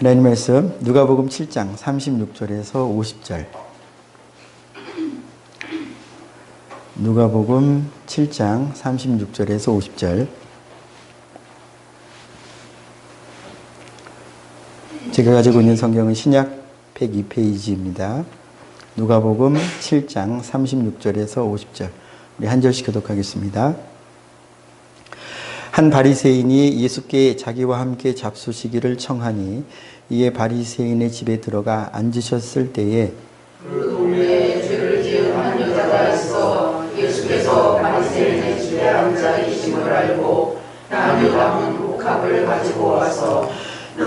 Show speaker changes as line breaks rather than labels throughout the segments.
하나님 말씀 누가복음 7장 36절에서 50절. 누가복음 7장 36절에서 50절. 제가 가지고 있는 성경은 신약 102페이지입니다. 누가복음 7장 36절에서 50절. 우리 한 절씩 교독하겠습니다. 한 바리새인이 예수께 자기와 함께 잡수시기를 청하니 이에 바리새인의 집에 들어가 앉으셨을 때에
그 동네에 죄를 지은 한 여자가 있어 예수께서 바리새인의 집에 앉아 계심을 알고 남유다문 복합을 가지고 와서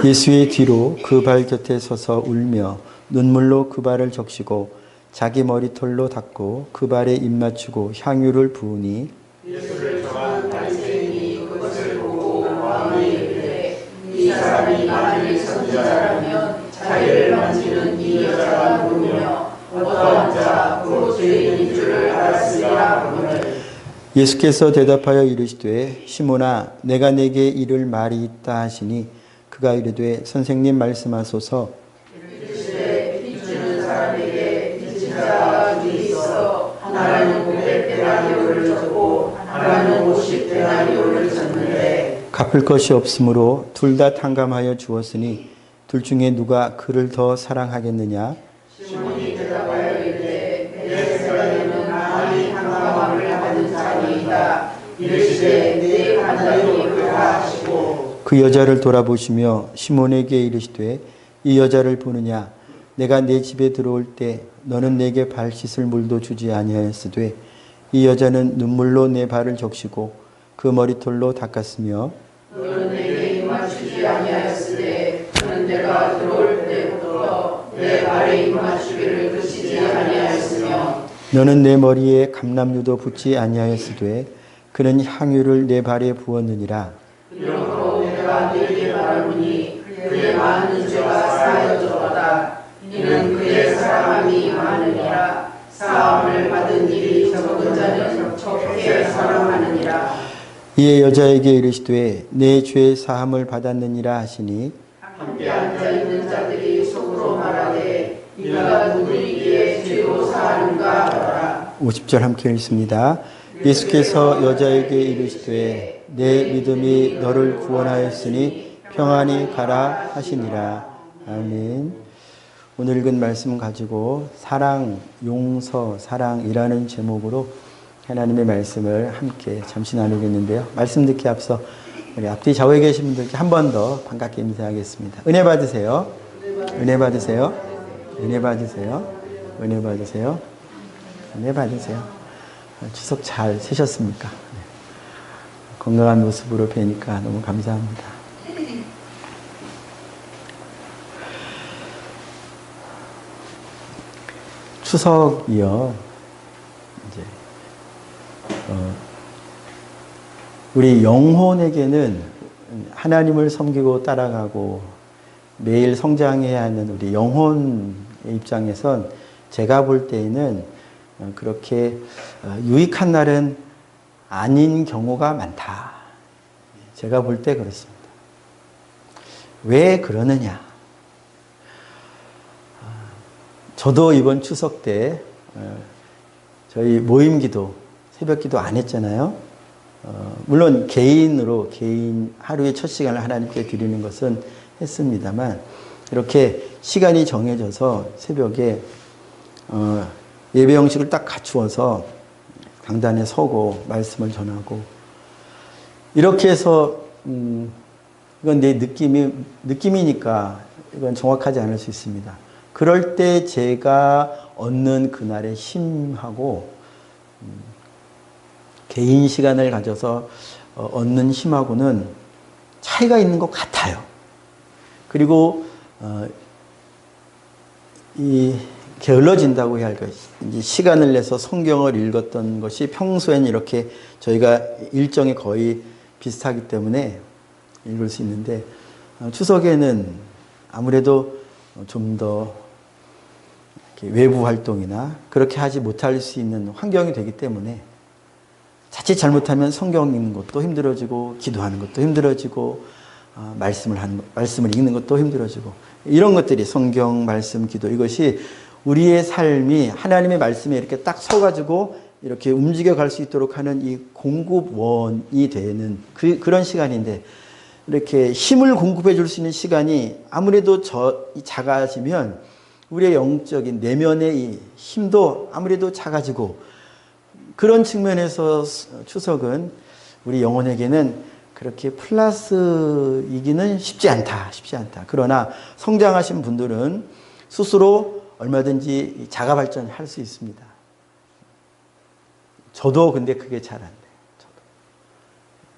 예수의 뒤로 그 발 곁에 서서 울며 눈물로 그 발을 적시고 자기 머리털로 닦고 그 발에 입 맞추고 향유를 부으니
예수를 정한 바리새인이 그것을 보고 마음에 이르되 이 사람이 만일 선지자라면 자기를 만지는 이 여자가 누구며 어떠한 자 곧 죄인인 줄을 알았으리라 하거늘.
예수께서 대답하여 이르시되 시몬아 내가 내게 이를 말이 있다 하시니 그가 이르되 선생님 말씀하소서.
이르시되 빚 주는 사람에게 빚진 자가 둘이 있어 하나는 500데나리오를 줬고 하나는 50데나리오를 줬는데
갚을 것이 없으므로 둘 다 탕감하여 주었으니 둘 중에 누가 그를 더 사랑하겠느냐?
시몬이 대답하여 이르되 내 생각에는 많이 탕감함을 받은 자니이다. 이르시되 내 판단이 그러하 하시고
그 여자를 돌아보시며 시몬에게 이르시되 이 여자를 보느냐? 내가 내 집에 들어올 때 너는 내게 발 씻을 물도 주지 아니하였으되 이 여자는 눈물로 내 발을 적시고 그 머리털로 닦았으며
너는 내게 입 맞추지 아니하였으되 그는 내가 들어올 때부터 내 발에 입 맞추기를 그치지 아니하였으며
너는 내 머리에 감람유도 붓지 아니하였으되 그는 향유를 내 발에 부었느니라.
이러므로 내가 너에게 말하노니 그의 많은 죄가 사하여졌도다. 이는 그의 사랑함이 많으니라. 사함을 받은 일이 적은 자는 적게 사랑하느니라.
이에 여자에게 이르시되 내 죄 사함을 받았느니라 하시니
함께 앉아있는 자들이 속으로 말하되 네가 누구이기에 죄로 사하는가 하더라.
50절 함께 읽습니다. 예수께서 여자에게 이르시되 내 믿음이 너를 구원하였으니 평안히 가라 하시니라. 아멘. 오늘 읽은 말씀 가지고 사랑, 용서, 사랑이라는 제목으로 하나님의 말씀을 함께 잠시 나누겠는데요. 말씀 듣기 앞서 우리 앞뒤 좌우에 계신 분들께 한 번 더 반갑게 인사하겠습니다. 은혜 받으세요. 은혜 받으세요. 은혜 받으세요. 은혜 받으세요. 은혜 받으세요. 추석 잘 세셨습니까? 네. 건강한 모습으로 뵈니까 너무 감사합니다. 추석이요. 이제 우리 영혼에게는 하나님을 섬기고 따라가고 매일 성장해야 하는 우리 영혼의 입장에선 제가 볼 때에는 그렇게 유익한 날은 아닌 경우가 많다. 제가 볼 때 그렇습니다. 왜 그러느냐? 저도 이번 추석 때 저희 모임 기도, 새벽 기도 안 했잖아요. 물론 개인 하루의 첫 시간을 하나님께 드리는 것은 했습니다만 이렇게 시간이 정해져서 새벽에 예배 형식을 딱 갖추어서 강단에 서고 말씀을 전하고 이렇게 해서 이건 내 느낌이니까 이건 정확하지 않을 수 있습니다. 그럴 때 제가 얻는 그날의 힘하고 개인 시간을 가져서 얻는 힘하고는 차이가 있는 것 같아요. 그리고 이 게을러진다고 해야 할까요? 이제 시간을 내서 성경을 읽었던 것이 평소에는 이렇게 저희가 일정이 거의 비슷하기 때문에 읽을 수 있는데 추석에는 아무래도 좀 더 외부 활동이나 그렇게 하지 못할 수 있는 환경이 되기 때문에 자칫 잘못하면 성경 읽는 것도 힘들어지고 기도하는 것도 힘들어지고 말씀을 읽는 것도 힘들어지고 이런 것들이 성경 말씀 기도 이것이 우리의 삶이 하나님의 말씀에 이렇게 딱 서가지고 이렇게 움직여 갈 수 있도록 하는 이 공급원이 되는 그런 시간인데 이렇게 힘을 공급해 줄 수 있는 시간이 아무래도 작아지면 우리의 영적인 내면의 이 힘도 아무래도 작아지고 그런 측면에서 추석은 우리 영혼에게는 그렇게 플러스이기는 쉽지 않다. 그러나 성장하신 분들은 스스로 얼마든지 자가 발전할 수 있습니다. 저도 근데 그게 잘 안 돼요.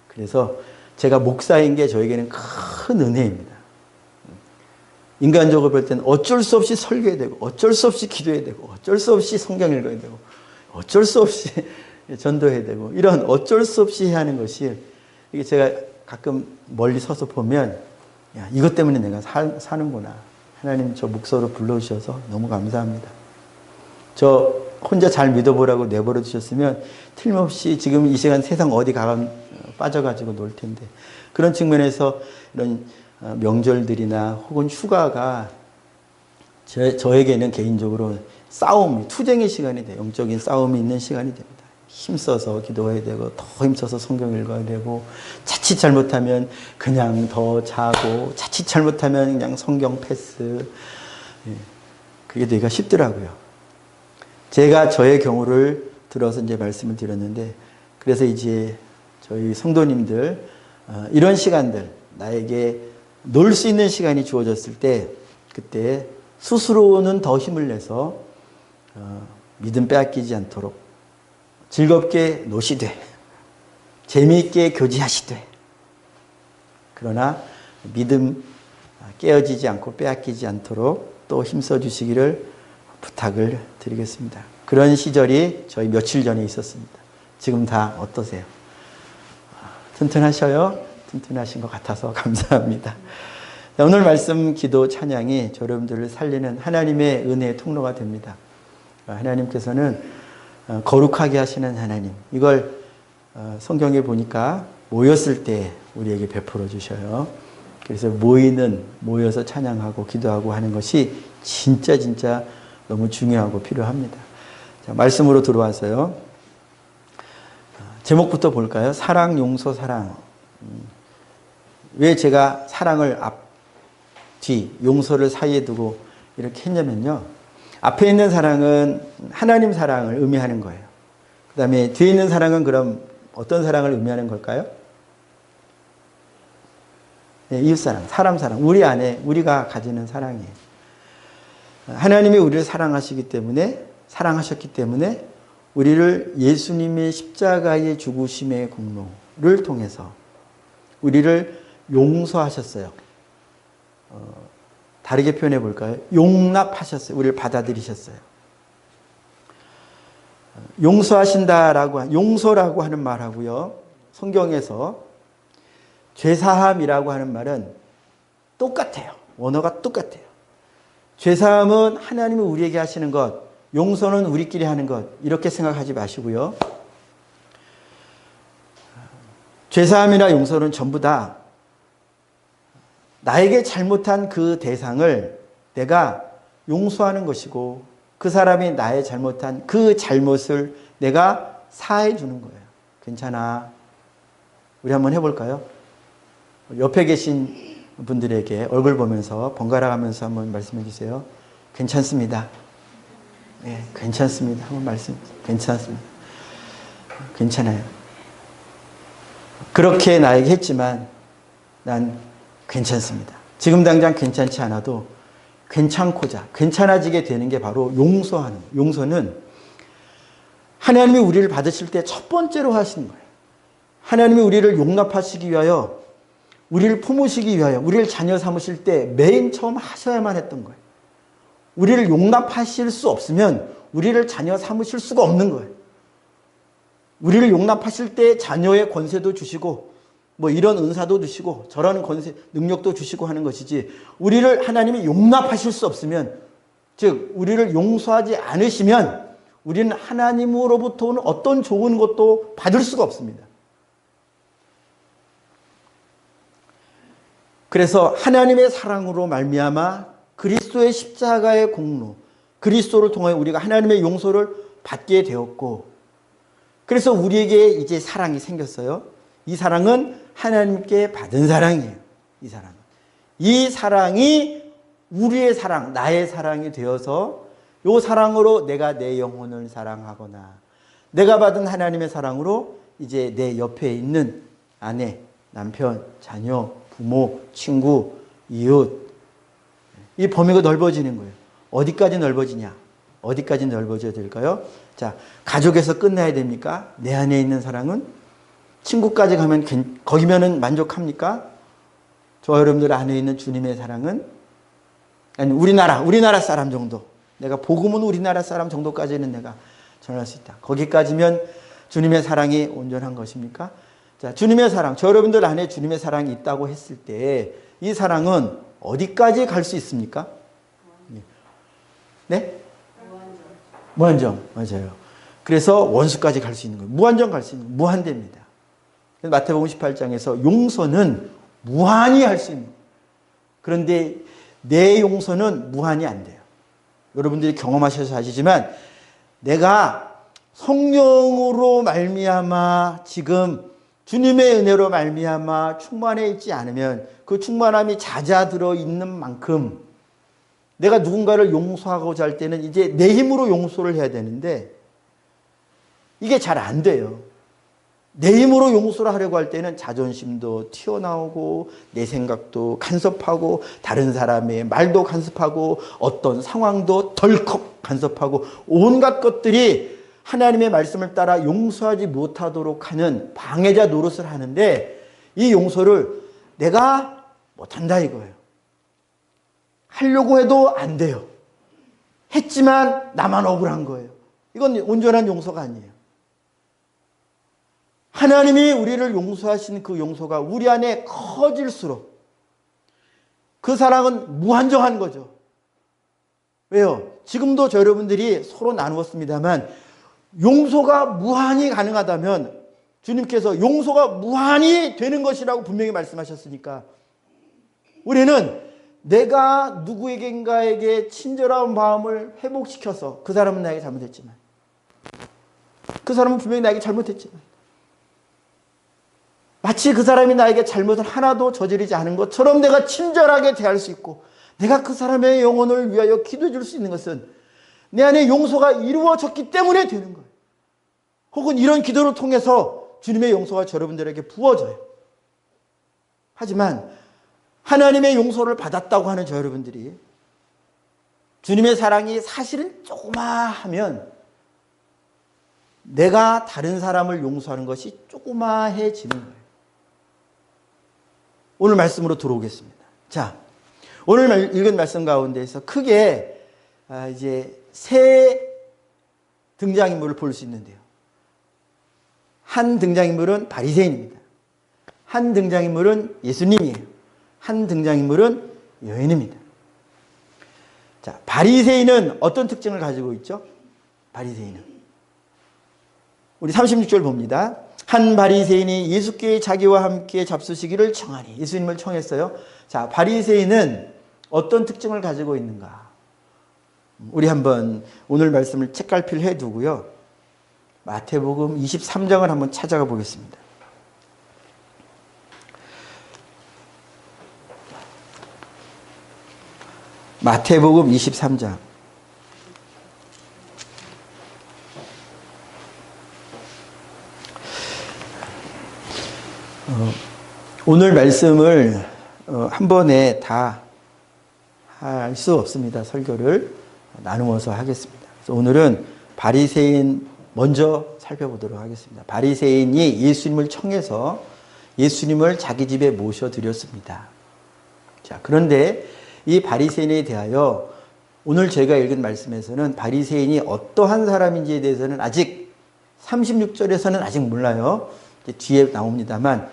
그래서 제가 목사인 게 저에게는 큰 은혜입니다. 인간적으로 볼 때는 어쩔 수 없이 설교해야 되고 어쩔 수 없이 기도해야 되고 어쩔 수 없이 성경 읽어야 되고 어쩔 수 없이 전도해야 되고 이런 어쩔 수 없이 해야 하는 것이 이게 제가 가끔 멀리 서서 보면 야, 이것 때문에 내가 사는구나. 하나님 저 목사로 불러주셔서 너무 감사합니다. 저 혼자 잘 믿어보라고 내버려 두셨으면 틀림없이 지금 이 시간 세상 어디 빠져가지고 놀 텐데 그런 측면에서 이런 명절들이나 혹은 휴가가 저에게는 개인적으로 투쟁의 시간이 돼요. 영적인 싸움이 있는 시간이 됩니다. 힘써서 기도해야 되고 더 힘써서 성경 읽어야 되고 자칫 잘못하면 그냥 더 자고 자칫 잘못하면 그냥 성경 패스. 그게 되기가 쉽더라고요. 제가 저의 경우를 들어서 이제 말씀을 드렸는데 그래서 이제 저희 성도님들 이런 시간들 나에게 놀 수 있는 시간이 주어졌을 때 그때 스스로는 더 힘을 내서 믿음 빼앗기지 않도록 즐겁게 노시되 재미있게 교제하시되 그러나 믿음 깨어지지 않고 빼앗기지 않도록 또 힘써 주시기를 부탁을 드리겠습니다. 그런 시절이 저희 며칠 전에 있었습니다. 지금 다 어떠세요? 튼튼하셔요? 튼튼하신 것 같아서 감사합니다. 오늘 말씀 기도 찬양이 여러분들을 살리는 하나님의 은혜의 통로가 됩니다. 하나님께서는 거룩하게 하시는 하나님 이걸 성경에 보니까 모였을 때 우리에게 베풀어 주셔요. 그래서 모여서 찬양하고 기도하고 하는 것이 진짜 너무 중요하고 필요합니다. 자, 말씀으로 들어와서요. 제목부터 볼까요? 사랑, 용서, 사랑. 왜 제가 사랑을 뒤, 용서를 사이에 두고 이렇게 했냐면요. 앞에 있는 사랑은 하나님 사랑을 의미하는 거예요. 그 다음에 뒤에 있는 사랑은 그럼 어떤 사랑을 의미하는 걸까요? 네, 이웃사랑, 사람 사랑. 우리 안에 우리가 가지는 사랑이에요. 하나님이 우리를 사랑하셨기 때문에 우리를 예수님의 십자가의 죽으심의 공로를 통해서 우리를 용서하셨어요. 다르게 표현해 볼까요? 용납하셨어요. 우리를 받아들이셨어요. 용서라고 하는 말하고요. 성경에서 죄사함이라고 하는 말은 똑같아요. 원어가 똑같아요. 죄사함은 하나님이 우리에게 하시는 것, 용서는 우리끼리 하는 것, 이렇게 생각하지 마시고요. 죄사함이나 용서는 전부 다 나에게 잘못한 그 대상을 내가 용서하는 것이고 그 사람이 나의 잘못한 그 잘못을 내가 사해 주는 거예요. 괜찮아. 우리 한번 해볼까요? 옆에 계신 분들에게 얼굴 보면서 번갈아 가면서 한번 말씀해 주세요. 괜찮습니다. 네, 괜찮습니다. 한번 괜찮습니다. 괜찮아요. 그렇게 나에게 했지만 난 괜찮습니다. 지금 당장 괜찮지 않아도 괜찮아지게 되는 게 바로 용서하는 거예요. 용서는 하나님이 우리를 받으실 때 첫 번째로 하시는 거예요. 하나님이 우리를 용납하시기 위하여 우리를 품으시기 위하여 우리를 자녀 삼으실 때 맨 처음 하셔야만 했던 거예요. 우리를 용납하실 수 없으면 우리를 자녀 삼으실 수가 없는 거예요. 우리를 용납하실 때 자녀의 권세도 주시고 뭐 이런 은사도 주시고 저런 권세, 능력도 주시고 하는 것이지 우리를 하나님이 용납하실 수 없으면 즉 우리를 용서하지 않으시면 우리는 하나님으로부터 오는 어떤 좋은 것도 받을 수가 없습니다. 그래서 하나님의 사랑으로 말미암아 그리스도의 십자가의 공로, 그리스도를 통해 우리가 하나님의 용서를 받게 되었고, 그래서 우리에게 이제 사랑이 생겼어요. 이 사랑은 하나님께 받은 사랑이에요. 이 사랑은. 이 사랑이 우리의 사랑, 나의 사랑이 되어서 이 사랑으로 내가 내 영혼을 사랑하거나, 내가 받은 하나님의 사랑으로 이제 내 옆에 있는 아내, 남편, 자녀, 부모, 친구, 이웃, 이 범위가 넓어지는 거예요. 어디까지 넓어지냐? 어디까지 넓어져야 될까요? 자, 가족에서 끝나야 됩니까? 내 안에 있는 사랑은? 친구까지 가면 거기면은 만족합니까? 저 여러분들 안에 있는 주님의 사랑은? 아니, 우리나라 사람 정도. 내가 복음은 우리나라 사람 정도까지는 내가 전할 수 있다. 거기까지면 주님의 사랑이 온전한 것입니까? 자, 주님의 사랑, 저 여러분들 안에 주님의 사랑이 있다고 했을 때 이 사랑은 어디까지 갈 수 있습니까? 네? 무한정. 맞아요. 그래서 원수까지 갈 수 있는 거예요. 무한정 갈 수 있는 거예요. 무한대입니다. 마태복음 18장에서 용서는 무한히 할 수 있는 거예요. 그런데 내 용서는 무한히 안 돼요. 여러분들이 경험하셔서 아시지만 내가 성령으로 말미암아 지금 주님의 은혜로 말미암아 충만해 있지 않으면 그 충만함이 잦아들어 있는 만큼 내가 누군가를 용서하고자 할 때는 이제 내 힘으로 용서를 해야 되는데 이게 잘 안 돼요. 내 힘으로 용서를 하려고 할 때는 자존심도 튀어나오고 내 생각도 간섭하고 다른 사람의 말도 간섭하고 어떤 상황도 덜컥 간섭하고 온갖 것들이 하나님의 말씀을 따라 용서하지 못하도록 하는 방해자 노릇을 하는데 이 용서를 내가 못한다 이거예요. 하려고 해도 안 돼요. 했지만 나만 억울한 거예요. 이건 온전한 용서가 아니에요. 하나님이 우리를 용서하신 그 용서가 우리 안에 커질수록 그 사랑은 무한정한 거죠. 왜요? 지금도 저 여러분들이 서로 나누었습니다만 용서가 무한히 가능하다면 주님께서 용서가 무한히 되는 것이라고 분명히 말씀하셨으니까 우리는 내가 누구에겐가에게 친절한 마음을 회복시켜서 그 사람은 나에게 잘못했지만 그 사람은 분명히 나에게 잘못했지만 마치 그 사람이 나에게 잘못을 하나도 저지르지 않은 것처럼 내가 친절하게 대할 수 있고 내가 그 사람의 영혼을 위하여 기도해 줄 수 있는 것은 내 안에 용서가 이루어졌기 때문에 되는 거예요. 혹은 이런 기도를 통해서 주님의 용서가 여러분들에게 부어져요. 하지만 하나님의 용서를 받았다고 하는 저 여러분들이 주님의 사랑이 사실은 조그마하면 내가 다른 사람을 용서하는 것이 조그마해지는 거예요. 오늘 말씀으로 들어오겠습니다. 자, 오늘 읽은 말씀 가운데에서 크게 이제 세 등장인물을 볼 수 있는데요. 한 등장인물은 바리새인입니다. 한 등장인물은 예수님이에요. 한 등장인물은 여인입니다. 자, 바리새인은 어떤 특징을 가지고 있죠? 바리새인은 우리 36절 봅니다. 한 바리새인이 예수께 자기와 함께 잡수시기를 청하니 예수님을 청했어요. 자, 바리새인은 어떤 특징을 가지고 있는가? 우리 한번 오늘 말씀을 책갈피를 해두고요. 마태복음 23장을 한번 찾아가 보겠습니다. 마태복음 23장. 오늘 말씀을 한 번에 다 할 수 없습니다. 설교를 나누어서 하겠습니다. 그래서 오늘은 바리새인 먼저 살펴보도록 하겠습니다. 바리새인이 예수님을 청해서 예수님을 자기 집에 모셔드렸습니다. 자, 그런데 이 바리새인에 대하여 오늘 제가 읽은 말씀에서는 바리새인이 어떠한 사람인지에 대해서는 아직 36절에서는 아직 몰라요. 뒤에 나옵니다만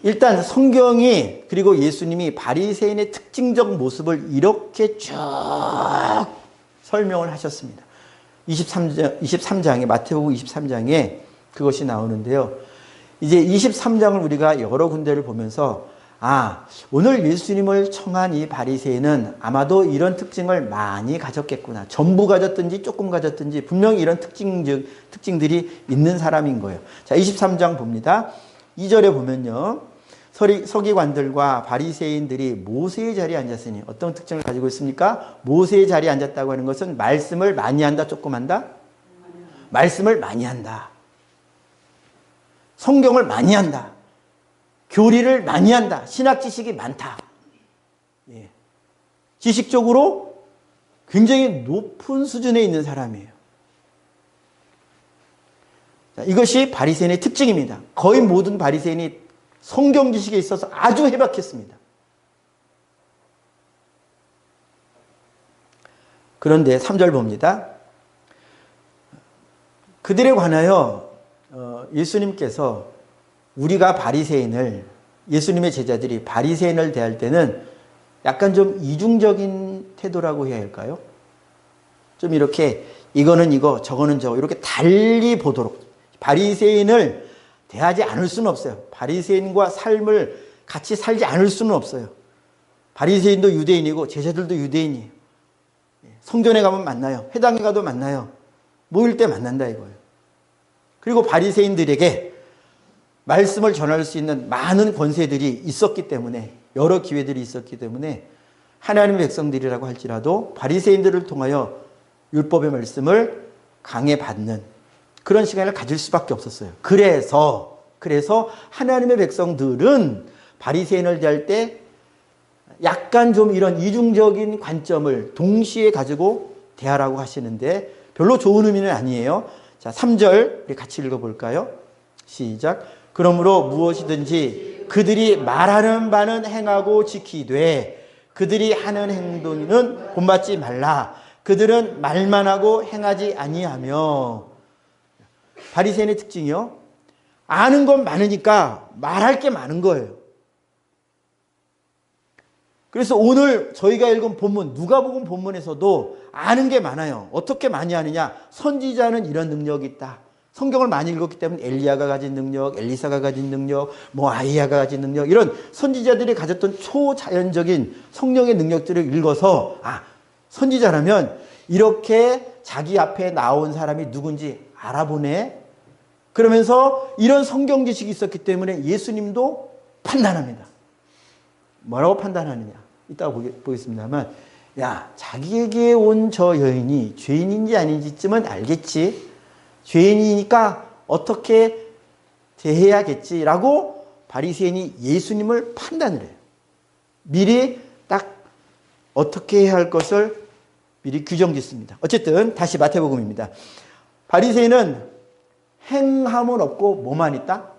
일단 성경이 그리고 예수님이 바리새인의 특징적 모습을 이렇게 쭉 설명을 하셨습니다. 23장에 마태복음 23장에 그것이 나오는데요. 이제 23장을 우리가 여러 군데를 보면서 오늘 예수님을 청한 이 바리새인은 아마도 이런 특징을 많이 가졌겠구나. 전부 가졌든지 조금 가졌든지 분명히 이런 특징들이 있는 사람인 거예요. 자, 23장 봅니다. 2절에 보면요. 서기관들과 바리새인들이 모세의 자리에 앉았으니 어떤 특징을 가지고 있습니까? 모세의 자리에 앉았다고 하는 것은 말씀을 많이 한다, 조금 한다? 말씀을 많이 한다. 성경을 많이 한다. 교리를 많이 한다. 신학 지식이 많다. 예. 지식적으로 굉장히 높은 수준에 있는 사람이에요. 자, 이것이 바리새인의 특징입니다. 거의 모든 바리새인이 성경 지식에 있어서 아주 해박했습니다. 그런데 3절 봅니다. 그들에 관하여 예수님께서 우리가 바리새인을, 예수님의 제자들이 바리새인을 대할 때는 약간 좀 이중적인 태도라고 해야 할까요? 좀 이렇게 이거는 이거, 저거는 저거 이렇게 달리 보도록, 바리새인을 대하지 않을 수는 없어요. 바리새인과 삶을 같이 살지 않을 수는 없어요. 바리새인도 유대인이고 제자들도 유대인이에요. 성전에 가면 만나요. 회당에 가도 만나요. 모일 때 만난다 이거예요. 그리고 바리새인들에게 말씀을 전할 수 있는 많은 권세들이 있었기 때문에, 여러 기회들이 있었기 때문에 하나님의 백성들이라고 할지라도 바리새인들을 통하여 율법의 말씀을 강해받는 그런 시간을 가질 수밖에 없었어요. 그래서 하나님의 백성들은 바리새인을 대할 때 약간 좀 이런 이중적인 관점을 동시에 가지고 대하라고 하시는데 별로 좋은 의미는 아니에요. 자, 3절 우리 같이 읽어볼까요? 시작. 그러므로 무엇이든지 그들이 말하는 바는 행하고 지키되 그들이 하는 행동은 본받지 말라. 그들은 말만 하고 행하지 아니하며. 바리새인의 특징이요. 아는 건 많으니까 말할 게 많은 거예요. 그래서 오늘 저희가 읽은 본문, 누가복음 본문에서도 아는 게 많아요. 어떻게 많이 아느냐? 선지자는 이런 능력이 있다. 성경을 많이 읽었기 때문에 엘리야가 가진 능력, 엘리사가 가진 능력, 아이야가 가진 능력, 이런 선지자들이 가졌던 초자연적인 성령의 능력들을 읽어서 선지자라면 이렇게 자기 앞에 나온 사람이 누군지 알아보네. 그러면서 이런 성경 지식이 있었기 때문에 예수님도 판단합니다. 뭐라고 판단하느냐? 이따가 보겠습니다만, 자기에게 온 저 여인이 죄인인지 아닌지쯤은 알겠지. 죄인이니까 어떻게 대해야겠지라고 바리새인이 예수님을 판단을 해요. 미리 딱 어떻게 해야 할 것을 미리 규정짓습니다. 어쨌든 다시 마태복음입니다. 바리새인은 행함은 없고 뭐만 있다?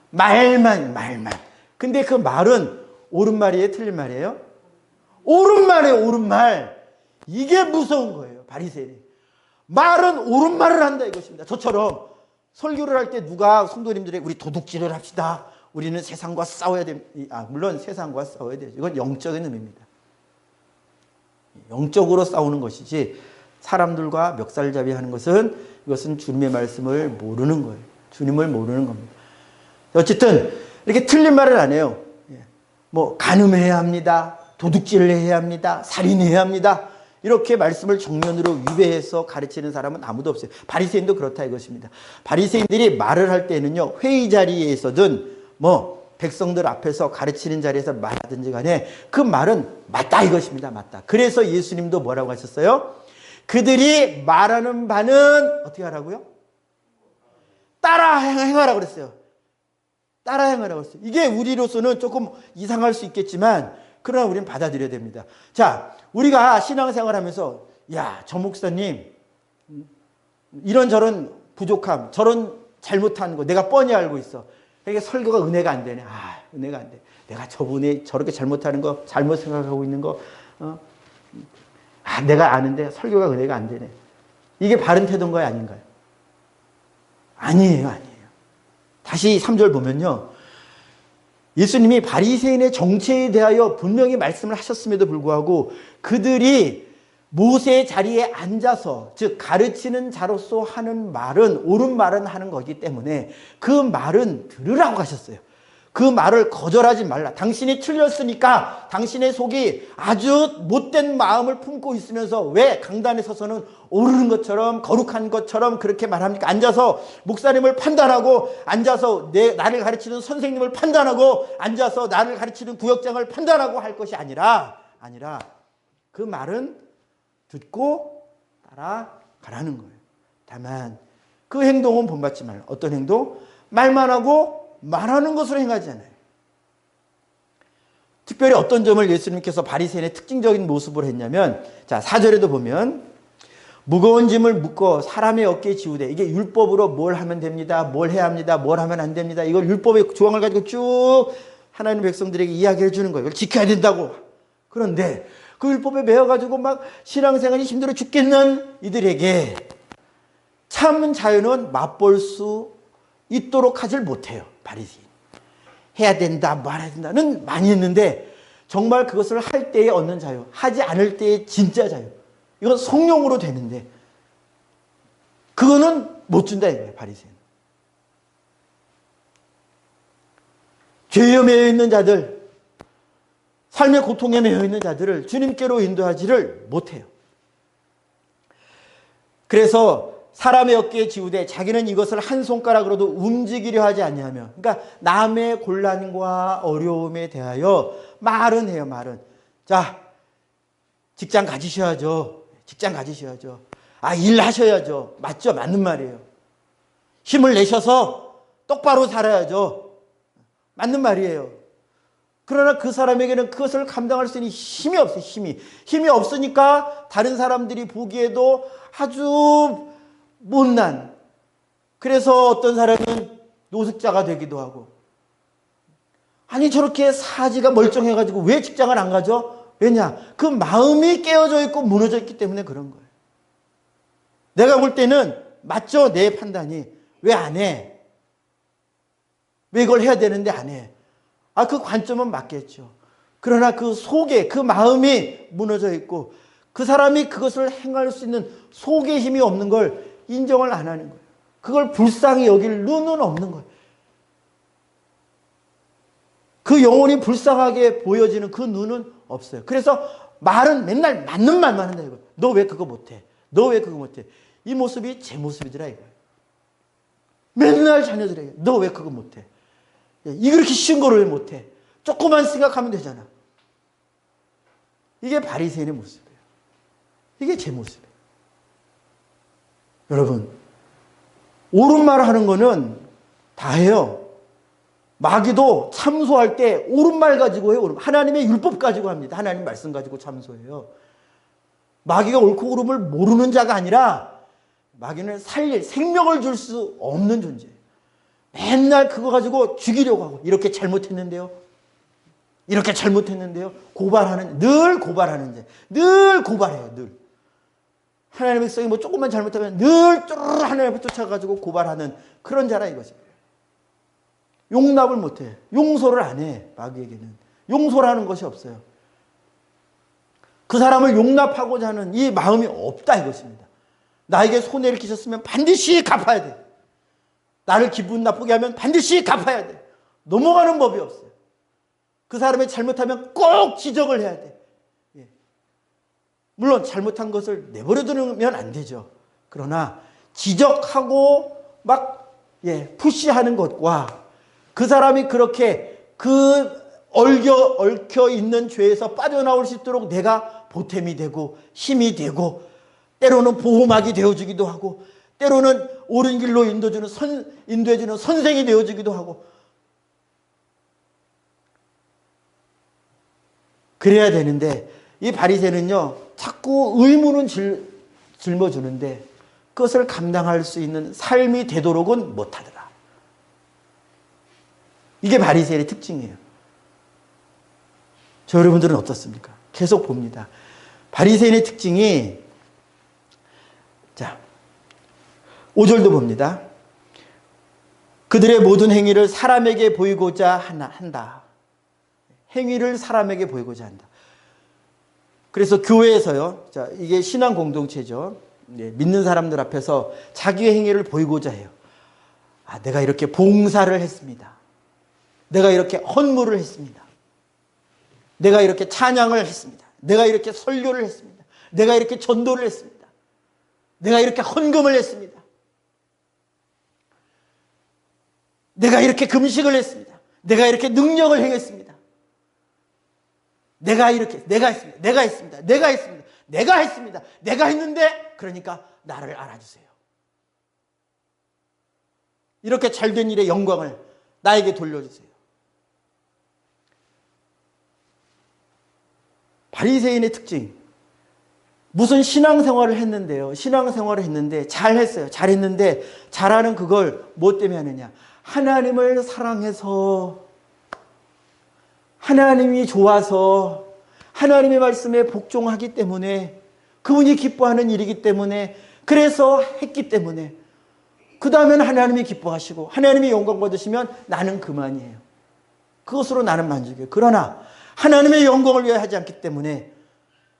말만. 근데 그 말은 옳은 말이에요? 틀린 말이에요? 옳은 말이에요. 옳은 말. 이게 무서운 거예요. 바리새인이. 말은 옳은 말을 한다 이것입니다. 저처럼 설교를 할 때 누가 성도님들에게 우리 도둑질을 합시다. 우리는 세상과 싸워야 됩니다. 물론 세상과 싸워야 돼요. 이건 영적인 의미입니다. 영적으로 싸우는 것이지 사람들과 멱살잡이 하는 것은 이것은 주님의 말씀을 모르는 거예요. 주님을 모르는 겁니다. 어쨌든 이렇게 틀린 말을 안 해요. 간음해야 합니다. 도둑질을 해야 합니다. 살인해야 합니다. 이렇게 말씀을 정면으로 위배해서 가르치는 사람은 아무도 없어요. 바리새인도 그렇다 이것입니다. 바리새인들이 말을 할 때는요, 회의 자리에서든 백성들 앞에서 가르치는 자리에서 말하든지 간에 그 말은 맞다 이것입니다. 맞다. 그래서 예수님도 뭐라고 하셨어요? 그들이 말하는 바는 어떻게 하라고요? 따라 행하라고 그랬어요. 따라 행하라고 그랬어요. 이게 우리로서는 조금 이상할 수 있겠지만 그러나 우리는 받아들여야 됩니다. 자, 우리가 신앙생활 하면서 저 목사님 이런저런 부족함, 저런 잘못한 거 내가 뻔히 알고 있어. 이게 설교가 은혜가 안 되네. 은혜가 안 돼. 내가 저분이 저렇게 잘못하는 거, 잘못 생각하고 있는 거, 내가 아는데 설교가 은혜가 안 되네. 이게 바른 태도인 거야, 아닌가요? 아니에요. 다시 3절 보면요. 예수님이 바리새인의 정체에 대하여 분명히 말씀을 하셨음에도 불구하고 그들이 모세의 자리에 앉아서, 즉 가르치는 자로서 하는 말은 옳은 말은 하는 거기 때문에 그 말은 들으라고 하셨어요. 그 말을 거절하지 말라. 당신이 틀렸으니까 당신의 속이 아주 못된 마음을 품고 있으면서 왜 강단에 서서는 오르는 것처럼 거룩한 것처럼 그렇게 말합니까? 앉아서 목사님을 판단하고, 앉아서 나를 가르치는 선생님을 판단하고, 앉아서 나를 가르치는 구역장을 판단하고 할 것이 아니라 그 말은 듣고 따라가라는 거예요. 다만 그 행동은 본받지 말라. 어떤 행동? 말만 하고 말하는 것으로 행하지 않아요. 특별히 어떤 점을 예수님께서 바리새인의 특징적인 모습으로 했냐면, 자, 4절에도 보면 무거운 짐을 묶어 사람의 어깨에 지우되, 이게 율법으로 뭘 하면 됩니다, 뭘 해야 합니다, 뭘 하면 안 됩니다, 이걸 율법의 조항을 가지고 쭉 하나님의 백성들에게 이야기해 주는 거예요. 이걸 지켜야 된다고. 그런데 그 율법에 매여가지고 막 신앙생활이 힘들어 죽겠는 이들에게 참 자유는 맛볼 수 있도록 하질 못해요. 바리새인. 해야 된다, 말해야 된다는 많이 있는데, 정말 그것을 할 때에 얻는 자유, 하지 않을 때의 진짜 자유, 이건 성령으로 되는데 그거는 못 준다 이거예요. 바리새인. 죄에 매여 있는 자들, 삶의 고통에 매여 있는 자들을 주님께로 인도하지를 못해요. 그래서 사람의 어깨에 지우되 자기는 이것을 한 손가락으로도 움직이려 하지 아니하며, 그러니까 남의 곤란과 어려움에 대하여 말은 해요. 말은. 자, 직장 가지셔야죠. 직장 가지셔야죠. 아, 일하셔야죠. 맞죠? 맞는 말이에요. 힘을 내셔서 똑바로 살아야죠. 맞는 말이에요. 그러나 그 사람에게는 그것을 감당할 수 있는 힘이 없어요. 힘이 없으니까 다른 사람들이 보기에도 아주 못난, 그래서 어떤 사람은 노숙자가 되기도 하고, 아니 저렇게 사지가 멀쩡해가지고 왜 직장을 안 가죠? 왜냐? 그 마음이 깨어져 있고 무너져 있기 때문에 그런 거예요. 내가 볼 때는 맞죠? 내 판단이. 왜 안 해? 왜 이걸 해야 되는데 안 해? 아, 그 관점은 맞겠죠. 그러나 그 속에 그 마음이 무너져 있고 그 사람이 그것을 행할 수 있는 속의 힘이 없는 걸 인정을 안 하는 거예요. 그걸 불쌍히 여길 눈은 없는 거예요. 그 영혼이 불쌍하게 보여지는 그 눈은 없어요. 그래서 말은 맨날 맞는 말만 한다 이거예요. 너 왜 그거 못해? 너 왜 그거 못해? 이 모습이 제 모습이더라 이거예요. 맨날 자녀들에게 너 왜 그거 못해? 이렇게 쉬운 거를 왜 못해? 조금만 생각하면 되잖아. 이게 바리새인의 모습이에요. 이게 제 모습이에요. 여러분, 옳은 말 하는 거는 다 해요. 마귀도 참소할 때 옳은 말 가지고 해요. 하나님의 율법 가지고 합니다. 하나님 말씀 가지고 참소해요. 마귀가 옳고 그름을 모르는 자가 아니라 마귀는 살릴 생명을 줄 수 없는 존재예요. 맨날 그거 가지고 죽이려고 하고, 이렇게 잘못했는데요, 이렇게 잘못했는데요, 늘 고발하는 자, 늘 고발해요. 늘 하나님의 백성이 뭐 조금만 잘못하면 늘 쪼르르 하나님을 쫓아가지고 고발하는 그런 자라 이거죠. 용납을 못해. 용서를 안 해. 마귀에게는 용서라는 것이 없어요. 그 사람을 용납하고자 하는 이 마음이 없다 이것입니다. 나에게 손해를 끼쳤으면 반드시 갚아야 돼. 나를 기분 나쁘게 하면 반드시 갚아야 돼. 넘어가는 법이 없어요. 그 사람이 잘못하면 꼭 지적을 해야 돼. 물론 잘못한 것을 내버려 두면 안 되죠. 그러나 지적하고 막 푸시하는 것과 그 사람이 그렇게 그 얽혀 있는 죄에서 빠져나올 수 있도록 내가 보탬이 되고 힘이 되고, 때로는 보호막이 되어주기도 하고, 때로는 옳은 길로 인도해주는 선생이 되어주기도 하고, 그래야 되는데 이 바리새는요 자꾸 의무는 짊어주는데 그것을 감당할 수 있는 삶이 되도록은 못하더라. 이게 바리새인의 특징이에요. 저 여러분들은 어떻습니까? 계속 봅니다. 바리새인의 특징이, 자 5절도 봅니다. 그들의 모든 행위를 사람에게 보이고자 한다. 행위를 사람에게 보이고자 한다. 그래서 교회에서요, 자 이게 신앙 공동체죠. 믿는 사람들 앞에서 자기의 행위를 보이고자 해요. 아, 내가 이렇게 봉사를 했습니다. 내가 이렇게 헌물을 했습니다. 내가 이렇게 찬양을 했습니다. 내가 이렇게 설교를 했습니다. 내가 이렇게 전도를 했습니다. 내가 이렇게 헌금을 했습니다. 내가 이렇게 금식을 했습니다. 내가 이렇게 능력을 행했습니다. 내가 했습니다. 내가 했는데, 그러니까 나를 알아주세요. 이렇게 잘된 일의 영광을 나에게 돌려주세요. 바리새인의 특징, 무슨 신앙생활을 했는데요. 신앙생활을 했는데 잘했어요. 잘했는데 잘하는 그걸 뭐 때문에 하느냐. 하나님을 사랑해서, 하나님이 좋아서, 하나님의 말씀에 복종하기 때문에, 그분이 기뻐하는 일이기 때문에, 그래서 했기 때문에, 그 다음엔 하나님이 기뻐하시고 하나님이 영광 받으시면 나는 그만이에요. 그것으로 나는 만족해요. 그러나 하나님의 영광을 위해 하지 않기 때문에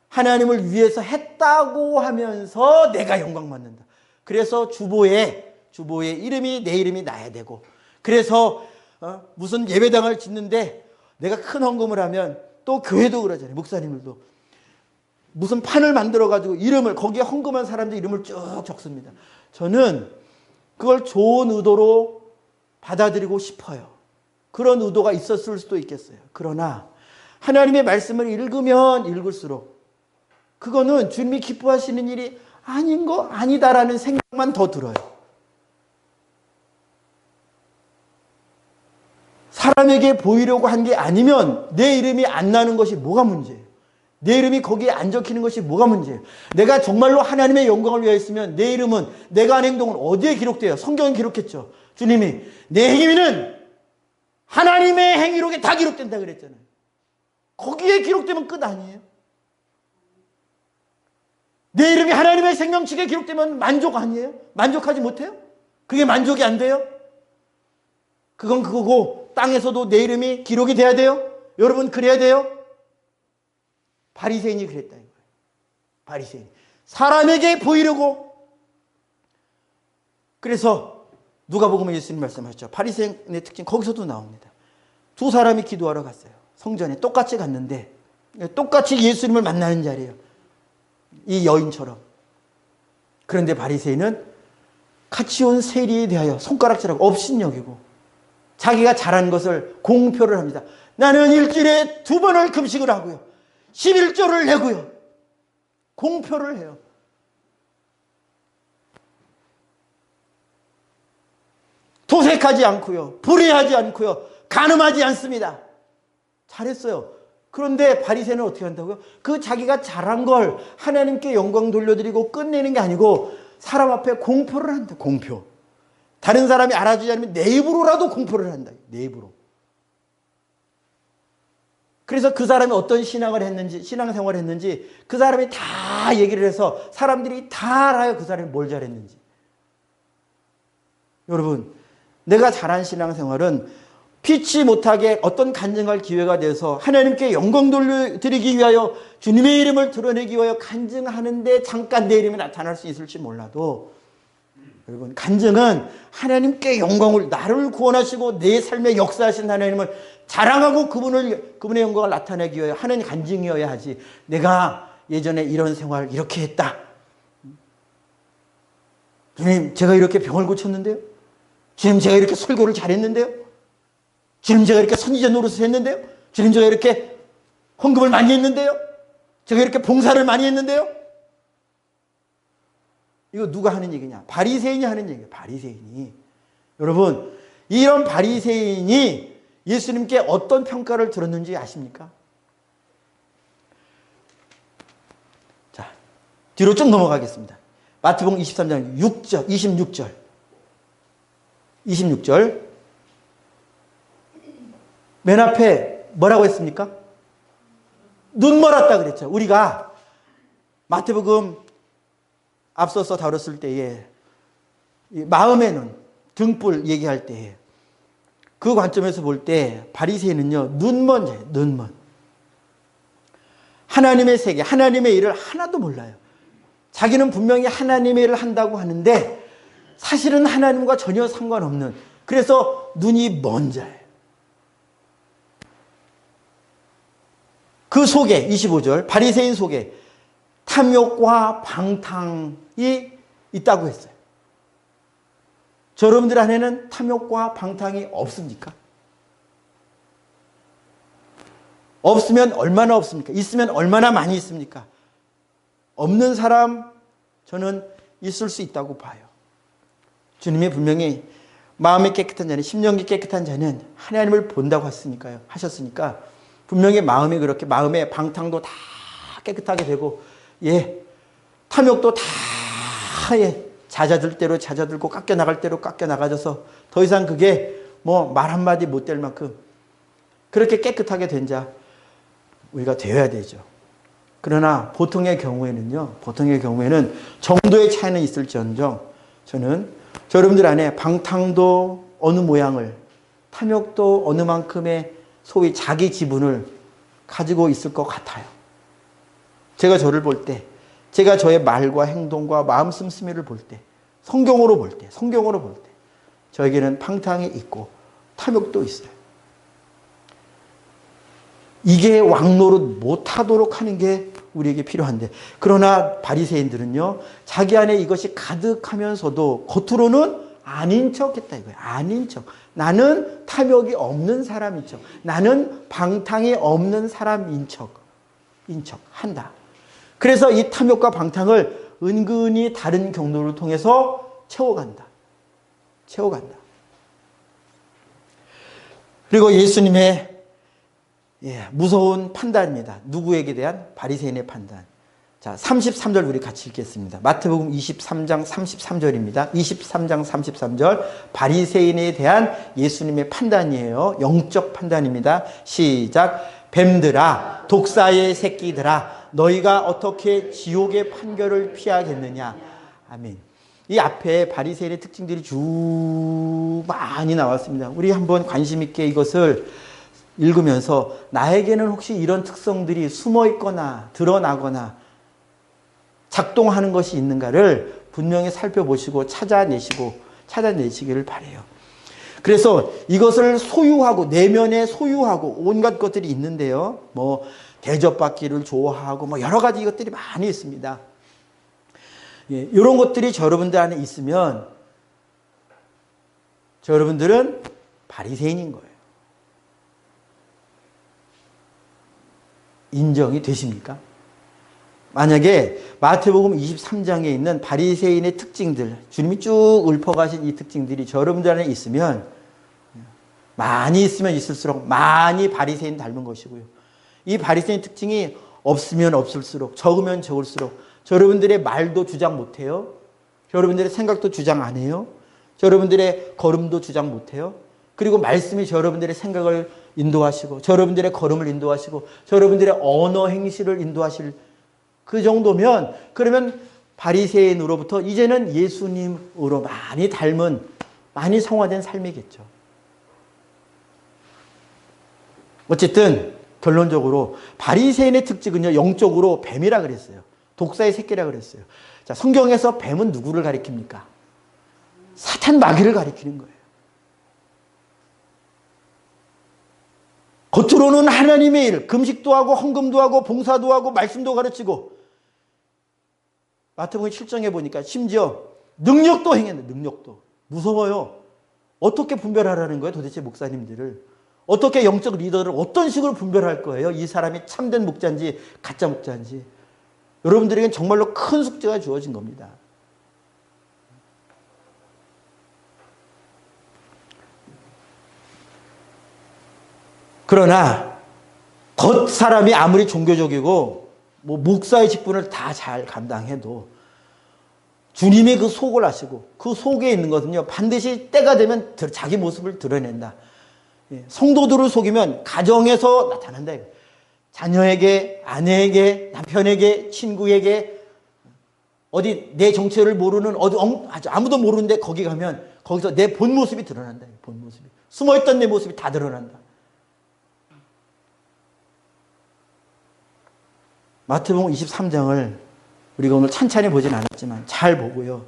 하나님을 위해서 했다고 하면서 내가 영광 받는다. 그래서 주보에 이름이, 내 이름이 나야 되고, 그래서 무슨 예배당을 짓는데 내가 큰 헌금을 하면, 또 교회도 그러잖아요. 목사님들도 무슨 판을 만들어 가지고 이름을, 거기에 헌금한 사람들 이름을 쭉 적습니다. 저는 그걸 좋은 의도로 받아들이고 싶어요. 그런 의도가 있었을 수도 있겠어요. 그러나 하나님의 말씀을 읽으면 읽을수록 그거는 주님이 기뻐하시는 일이 아니다라는 생각만 더 들어요. 사람에게 보이려고 한 게 아니면 내 이름이 안 나는 것이 뭐가 문제예요? 내 이름이 거기에 안 적히는 것이 뭐가 문제예요? 내가 정말로 하나님의 영광을 위해 했으면 내 이름은, 내가 한 행동은 어디에 기록돼요? 성경은 기록했죠. 주님이 내 행위는 하나님의 행위록에 다 기록된다 그랬잖아요. 거기에 기록되면 끝 아니에요? 내 이름이 하나님의 생명책에 기록되면 만족 아니에요? 만족하지 못해요? 그게 만족이 안 돼요? 그건 그거고, 땅에서도 내 이름이 기록이 돼야 돼요? 여러분, 그래야 돼요? 바리새인이 그랬다 이거예요. 바리새인. 사람에게 보이려고. 그래서 누가복음에 예수님 말씀하셨죠. 바리새인의 특징 거기서도 나옵니다. 두 사람이 기도하러 갔어요. 성전에 똑같이 갔는데, 똑같이 예수님을 만나는 자리예요. 이 여인처럼. 그런데 바리새인은 같이 온 세리에 대하여 손가락질하고 업신여기고 자기가 잘한 것을 공표를 합니다. 나는 일주일에 2번을 금식을 하고요. 11조를 내고요. 공표를 해요. 도색하지 않고요. 불의하지 않고요. 간음하지 않습니다. 잘했어요. 그런데 바리새인은 어떻게 한다고요? 그 자기가 잘한 걸 하나님께 영광 돌려드리고 끝내는 게 아니고 사람 앞에 공표를 한다. 공표. 다른 사람이 알아주지 않으면 내 입으로라도 공표를 한다. 내 입으로. 그래서 그 사람이 어떤 신앙생활을 했는지 그 사람이 다 얘기를 해서 사람들이 다 알아요. 그 사람이 뭘 잘했는지. 여러분, 내가 잘한 신앙생활은 피치 못하게 어떤 간증할 기회가 돼서 하나님께 영광 돌려드리기 위하여 주님의 이름을 드러내기 위하여 간증하는데 잠깐 내 이름이 나타날 수 있을지 몰라도, 여러분, 간증은 하나님께 영광을, 나를 구원하시고 내 삶에 역사하신 하나님을 자랑하고 그분의 영광을 나타내기 위하여 하는 간증이어야 하지, 내가 예전에 이런 생활 이렇게 했다. 주님, 제가 이렇게 병을 고쳤는데요. 주님, 제가 이렇게 설교를 잘했는데요. 주님, 제가 이렇게 선지자 노릇을 했는데요. 주님, 제가 이렇게 헌금을 많이 했는데요. 제가 이렇게 봉사를 많이 했는데요. 이거 누가 하는 얘기냐? 바리새인이 하는 얘기예요. 바리새인이. 여러분, 이런 바리새인이 예수님께 어떤 평가를 들었는지 아십니까? 자, 뒤로 쭉 넘어가겠습니다. 마태복음 23장 26절. 맨 앞에 뭐라고 했습니까? 눈 멀었다 그랬죠. 우리가 마태복음 앞서서 다뤘을 때에 마음의 눈, 등불 얘기할 때에 그 관점에서 볼 때 바리새인은요, 눈먼 자예요. 눈먼. 하나님의 세계, 하나님의 일을 하나도 몰라요. 자기는 분명히 하나님의 일을 한다고 하는데 사실은 하나님과 전혀 상관없는, 그래서 눈이 먼 자예요. 그 속에 25절 바리새인 속에 탐욕과 방탕이 있다고 했어요. 여러분들 안에는 탐욕과 방탕이 없습니까? 없으면 얼마나 없습니까? 있으면 얼마나 많이 있습니까? 없는 사람 저는 있을 수 있다고 봐요. 주님이 분명히 마음이 깨끗한 자는, 심령이 깨끗한 자는 하나님을 본다고 하셨으니까 분명히 마음이 그렇게, 마음의 방탕도 다 깨끗하게 되고, 탐욕도 다 잦아들 대로 잦아들고 깎여나갈 대로 깎여나가져서 더 이상 그게 말 한마디 못 될 만큼 그렇게 깨끗하게 된 자 우리가 되어야 되죠. 그러나 보통의 경우에는 정도의 차이는 있을지언정 저는 여러분들 안에 방탕도 어느 모양을, 탐욕도 어느 만큼의 소위 자기 지분을 가지고 있을 것 같아요. 제가 저를 볼 때, 제가 저의 말과 행동과 마음 씀씀이를 볼 때, 성경으로 볼 때, 저에게는 방탕이 있고 탐욕도 있어요. 이게 왕노릇 못하도록 하는 게 우리에게 필요한데, 그러나 바리새인들은요, 자기 안에 이것이 가득하면서도 겉으로는 아닌 척 했다 이거예요. 아닌 척. 나는 탐욕이 없는 사람인 척. 나는 방탕이 없는 사람인 척 한다. 그래서 이 탐욕과 방탕을 은근히 다른 경로를 통해서 채워간다. 그리고 예수님의 무서운 판단입니다. 누구에게 대한? 바리새인의 판단. 자, 33절 우리 같이 읽겠습니다. 마태복음 23장 33절입니다. 23장 33절 바리새인에 대한 예수님의 판단이에요. 영적 판단입니다. 시작. 뱀들아, 독사의 새끼들아, 너희가 어떻게 지옥의 판결을 피하겠느냐. 아멘. 이 앞에 바리새인의 특징들이 쭉 많이 나왔습니다. 우리 한번 관심 있게 이것을 읽으면서 나에게는 혹시 이런 특성들이 숨어 있거나 드러나거나 작동하는 것이 있는가를 분명히 살펴보시고 찾아내시기를 바라요. 그래서 이것을 소유하고, 내면에 소유하고 온갖 것들이 있는데요. 대접받기를 좋아하고 여러 가지 이것들이 많이 있습니다. 이런 것들이 여러분들 안에 있으면 여러분들은 바리새인인 거예요. 인정이 되십니까? 만약에 마태복음 23장에 있는 바리새인의 특징들, 주님이 쭉 읊어가신 이 특징들이 여러분들 안에 있으면, 많이 있으면 있을수록 많이 바리새인 닮은 것이고요. 이 바리새인 특징이 없으면 없을수록, 적으면 적을수록 여러분들의 말도 주장 못해요. 여러분들의 생각도 주장 안 해요. 여러분들의 걸음도 주장 못해요. 그리고 말씀이 여러분들의 생각을 인도하시고, 여러분들의 걸음을 인도하시고, 여러분들의 언어 행실을 인도하실 그 정도면, 그러면 바리새인으로부터 이제는 예수님으로 많이 닮은, 많이 성화된 삶이겠죠. 어쨌든 결론적으로 바리새인의 특징은요, 영적으로 뱀이라 그랬어요. 독사의 새끼라 그랬어요. 자, 성경에서 뱀은 누구를 가리킵니까? 사탄 마귀를 가리키는 거예요. 겉으로는 하나님의 일, 금식도 하고 헌금도 하고 봉사도 하고 말씀도 가르치고, 마태복음 7장에 보니까 심지어 능력도 행했는데, 능력도. 무서워요. 어떻게 분별하라는 거예요, 도대체 목사님들을? 어떻게 영적 리더를 어떤 식으로 분별할 거예요? 이 사람이 참된 목자인지 가짜 목자인지. 여러분들에겐 정말로 큰 숙제가 주어진 겁니다. 그러나 겉 사람이 아무리 종교적이고 목사의 직분을 다 잘 감당해도 주님이 그 속을 아시고, 그 속에 있는 것은요, 반드시 때가 되면 자기 모습을 드러낸다. 성도들을 속이면 가정에서 나타난다. 자녀에게, 아내에게, 남편에게, 친구에게, 어디 내 정체를 모르는, 아무도 모르는데 거기 가면 거기서 내 본 모습이 드러난다. 본 모습이. 숨어있던 내 모습이 다 드러난다. 마태복음 23장을 우리가 오늘 찬찬히 보진 않았지만 잘 보고요.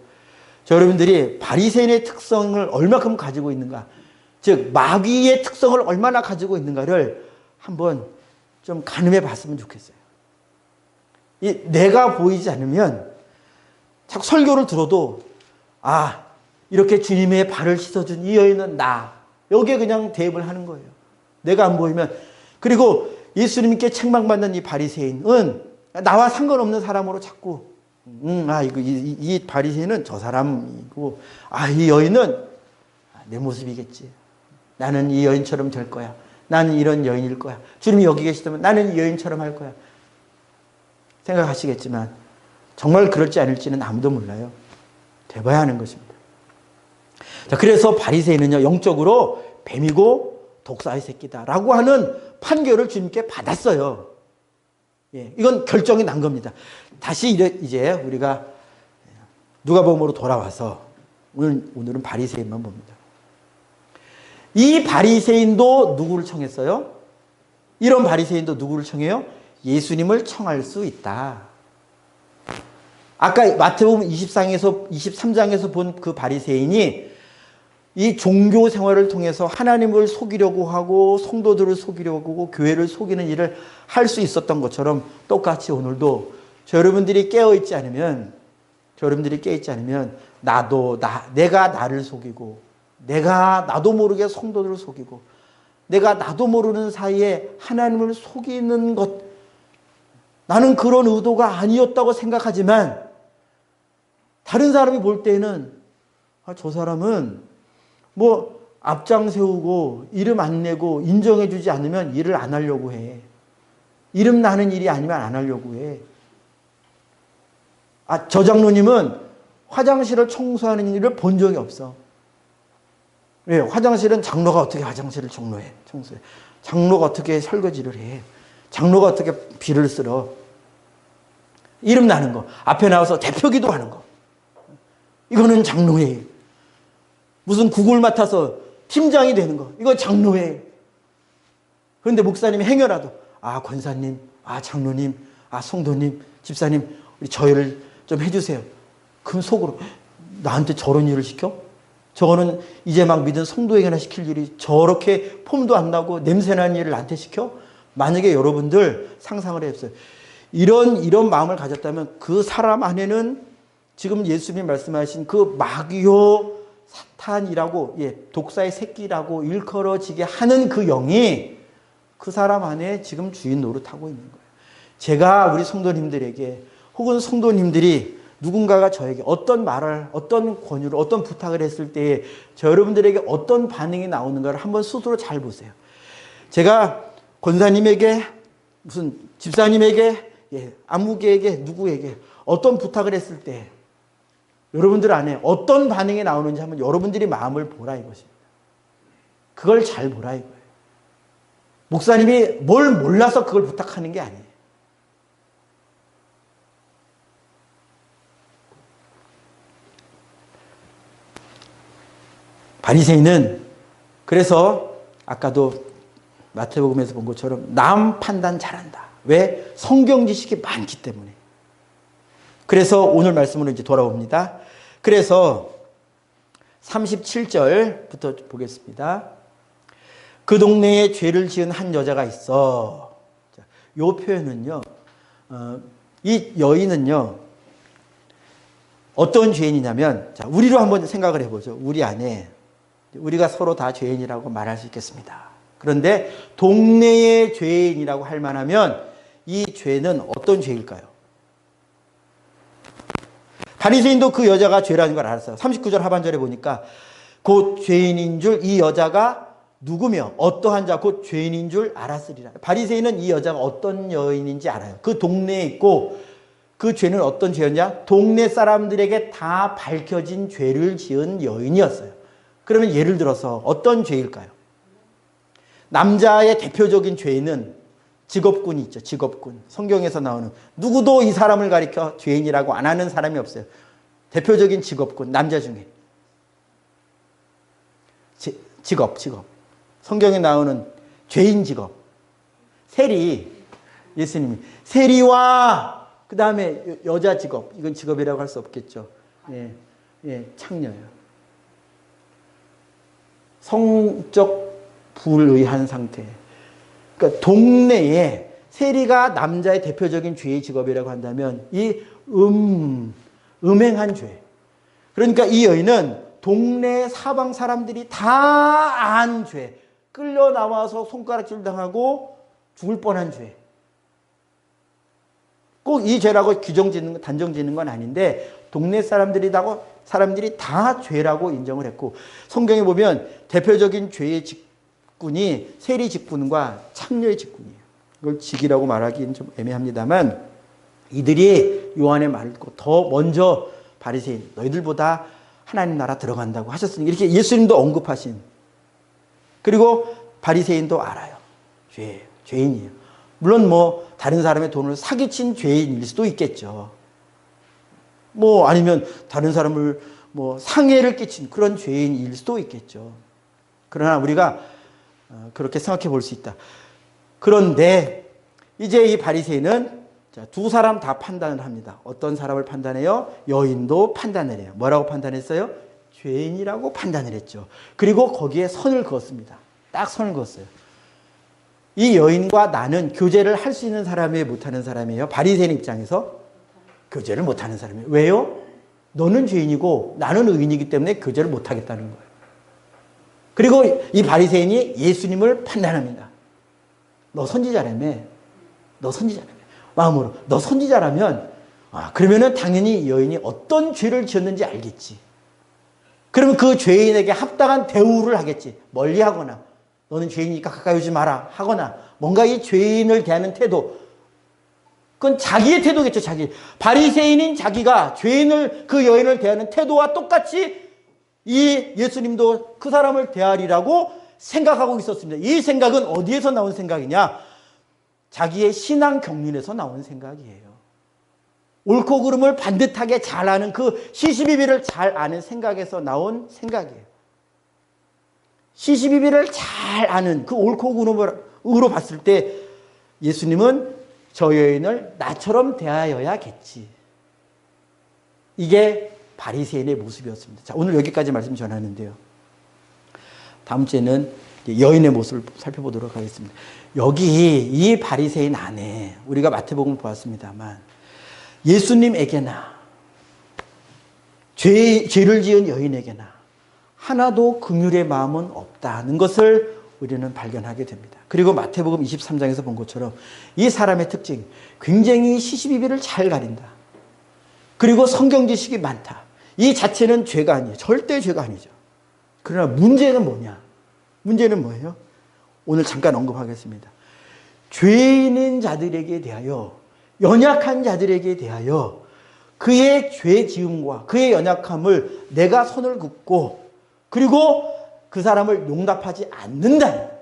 여러분들이 바리새인의 특성을 얼마큼 가지고 있는가, 즉 마귀의 특성을 얼마나 가지고 있는가를 한번 좀 가늠해 봤으면 좋겠어요. 이 내가 보이지 않으면 자꾸 설교를 들어도 이렇게 주님의 발을 씻어준 이 여인은 나. 여기에 그냥 대입을 하는 거예요. 내가 안 보이면. 그리고 예수님께 책망받는 이 바리새인은 나와 상관없는 사람으로 자꾸 이 바리새인은 저 사람이고 이 여인은 내 모습이겠지. 나는 이 여인처럼 될 거야. 나는 이런 여인일 거야. 주님이 여기 계시다면 나는 이 여인처럼 할 거야. 생각하시겠지만 정말 그럴지 아닐지는 아무도 몰라요. 돼봐야 하는 것입니다. 자, 그래서 바리새인은요, 영적으로 뱀이고 독사의 새끼다라고 하는 판결을 주님께 받았어요. 예, 이건 결정이 난 겁니다. 다시 이제 우리가 누가복음으로 돌아와서 오늘은 바리새인만 봅니다. 이 바리새인도 누구를 청했어요? 이런 바리새인도 누구를 청해요? 예수님을 청할 수 있다. 아까 마태복음 23장에서 본 그 바리새인이 이 종교 생활을 통해서 하나님을 속이려고 하고 성도들을 속이려고 하고 교회를 속이는 일을 할 수 있었던 것처럼 똑같이 오늘도 여러분들이 깨어있지 않으면 내가 나를 속이고 나도 모르게 성도들을 속이고 나도 모르는 사이에 하나님을 속이는 것, 나는 그런 의도가 아니었다고 생각하지만 다른 사람이 볼 때는 저 사람은 앞장 세우고 이름 안 내고 인정해 주지 않으면 일을 안 하려고 해. 이름 나는 일이 아니면 안 하려고 해. 저 장로님은 화장실을 청소하는 일을 본 적이 없어. 왜? 화장실은 장로가 어떻게 화장실을 청소해? 장로가 어떻게 설거지를 해? 장로가 어떻게 비를 쓸어? 이름 나는 거. 앞에 나와서 대표기도 하는 거. 이거는 장로의 일. 무슨 국을 맡아서 팀장이 되는 거. 이거 장로의 일. 그런데 목사님이 행여라도 권사님, 장로님, 성도님, 집사님 우리 저희를 좀 해주세요. 그럼 속으로 나한테 저런 일을 시켜? 저거는 이제 막 믿은 성도에게나 시킬 일이 저렇게 폼도 안 나고 냄새나는 일을 나한테 시켜? 만약에 여러분들 상상을 해보세요. 이런 마음을 가졌다면 그 사람 안에는 지금 예수님이 말씀하신 그 마귀요 사탄이라고 독사의 새끼라고 일컬어지게 하는 그 영이 그 사람 안에 지금 주인 노릇하고 있는 거예요. 제가 우리 성도님들에게 혹은 성도님들이 누군가가 저에게 어떤 말을, 어떤 권유를, 어떤 부탁을 했을 때에 저 여러분들에게 어떤 반응이 나오는가를 한번 스스로 잘 보세요. 제가 권사님에게, 무슨 집사님에게, 아무개에게, 누구에게 어떤 부탁을 했을 때 여러분들 안에 어떤 반응이 나오는지 한번 여러분들이 마음을 보라 이것입니다. 그걸 잘 보라 이거예요. 목사님이 뭘 몰라서 그걸 부탁하는 게 아니에요. 바리새인은 그래서 아까도 마태복음에서 본 것처럼 남 판단 잘한다. 왜? 성경 지식이 많기 때문에. 그래서 오늘 말씀으로 이제 돌아옵니다. 그래서 37절부터 보겠습니다. 그 동네에 죄를 지은 한 여자가 있어. 이 표현은요, 이 여인은요, 어떤 죄인이냐면, 우리로 한번 생각을 해보죠. 우리 안에, 우리가 서로 다 죄인이라고 말할 수 있겠습니다. 그런데 동네의 죄인이라고 할 만하면 이 죄는 어떤 죄일까요? 바리새인도 그 여자가 죄라는 걸 알았어요. 39절 하반절에 보니까 곧 죄인인 줄 이 여자가 누구며 어떠한 자 곧 죄인인 줄 알았으리라. 바리새인은 이 여자가 어떤 여인인지 알아요. 그 동네에 있고 그 죄는 어떤 죄였냐? 동네 사람들에게 다 밝혀진 죄를 지은 여인이었어요. 그러면 예를 들어서 어떤 죄일까요? 남자의 대표적인 죄는 직업군이 있죠. 직업군. 성경에서 나오는 누구도 이 사람을 가리켜 죄인이라고 안 하는 사람이 없어요. 대표적인 직업군. 남자 중에. 직업. 성경에 나오는 죄인 직업. 세리. 예수님이. 세리와 그 다음에 여자 직업. 이건 직업이라고 할 수 없겠죠. 창녀예요. 성적 불의한 상태. 그러니까 동네에 세리가 남자의 대표적인 죄의 직업이라고 한다면 이 음행한 죄. 그러니까 이 여인은 동네 사방 사람들이 다 안 죄. 끌려 나와서 손가락질 당하고 죽을 뻔한 죄. 꼭 이 죄라고 단정 짓는 건 아닌데 동네 사람들이 다 죄라고 인정을 했고 성경에 보면 대표적인 죄의 직분이 세리 직분과 창녀의 직분이에요. 이걸 직이라고 말하기는 좀 애매합니다만 이들이 요한의 말을 듣고 더 먼저 바리새인 너희들보다 하나님 나라 들어간다고 하셨으니 이렇게 예수님도 언급하신 그리고 바리새인도 알아요. 죄인이에요. 물론 뭐 다른 사람의 돈을 사기친 죄인일 수도 있겠죠. 뭐 아니면 다른 사람을 뭐 상해를 끼친 그런 죄인일 수도 있겠죠. 그러나 우리가 그렇게 생각해 볼 수 있다. 그런데 이제 이 바리새인은 두 사람 다 판단을 합니다. 어떤 사람을 판단해요? 여인도 판단을 해요. 뭐라고 판단했어요? 죄인이라고 판단을 했죠. 그리고 거기에 선을 그었습니다. 딱 선을 그었어요. 이 여인과 나는 교제를 할 수 있는 사람이에요? 못하는 사람이에요? 바리새인 입장에서 교제를 못하는 사람이에요. 왜요? 너는 죄인이고 나는 의인이기 때문에 교제를 못하겠다는 거예요. 그리고 이 바리새인이 예수님을 판단합니다. 너 선지자라며. 너 선지자라며. 마음으로. 너 선지자라면 그러면은 당연히 이 여인이 어떤 죄를 지었는지 알겠지. 그러면 그 죄인에게 합당한 대우를 하겠지. 멀리하거나 너는 죄인이니까 가까이 오지 마라 하거나 뭔가 이 죄인을 대하는 태도 그건 자기의 태도겠죠. 자기. 바리새인인 자기가 그 여인을 대하는 태도와 똑같이 이 예수님도 그 사람을 대하리라고 생각하고 있었습니다. 이 생각은 어디에서 나온 생각이냐? 자기의 신앙 경륜에서 나온 생각이에요. 옳고 그름을 반듯하게 잘 아는 그 시시비비를 잘 아는 생각에서 나온 생각이에요. 시시비비를 잘 아는 그 옳고 그름으로 봤을 때 예수님은 저 여인을 나처럼 대하여야겠지. 이게 바리새인의 모습이었습니다. 자, 오늘 여기까지 말씀 전하는데요. 다음 주에는 여인의 모습을 살펴보도록 하겠습니다. 여기 이 바리새인 안에 우리가 마태복음을 보았습니다만 예수님에게나 죄를 지은 여인에게나 하나도 긍휼의 마음은 없다는 것을 우리는 발견하게 됩니다. 그리고 마태복음 23장에서 본 것처럼 이 사람의 특징, 굉장히 시시비비를 잘 가린다. 그리고 성경 지식이 많다. 이 자체는 죄가 아니에요. 절대 죄가 아니죠. 그러나 문제는 뭐냐? 문제는 뭐예요? 오늘 잠깐 언급하겠습니다. 죄인인 자들에게 대하여, 연약한 자들에게 대하여 그의 죄 지음과 그의 연약함을 내가 손을 긋고 그리고 그 사람을 용납하지 않는다는 거예요.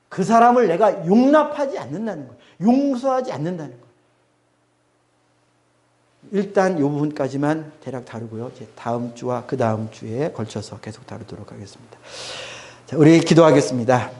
그 사람을 내가 용납하지 않는다는 거예요. 용서하지 않는다는 거예요. 일단 이 부분까지만 대략 다루고요. 이제 다음 주와 그 다음 주에 걸쳐서 계속 다루도록 하겠습니다. 자, 우리 기도하겠습니다.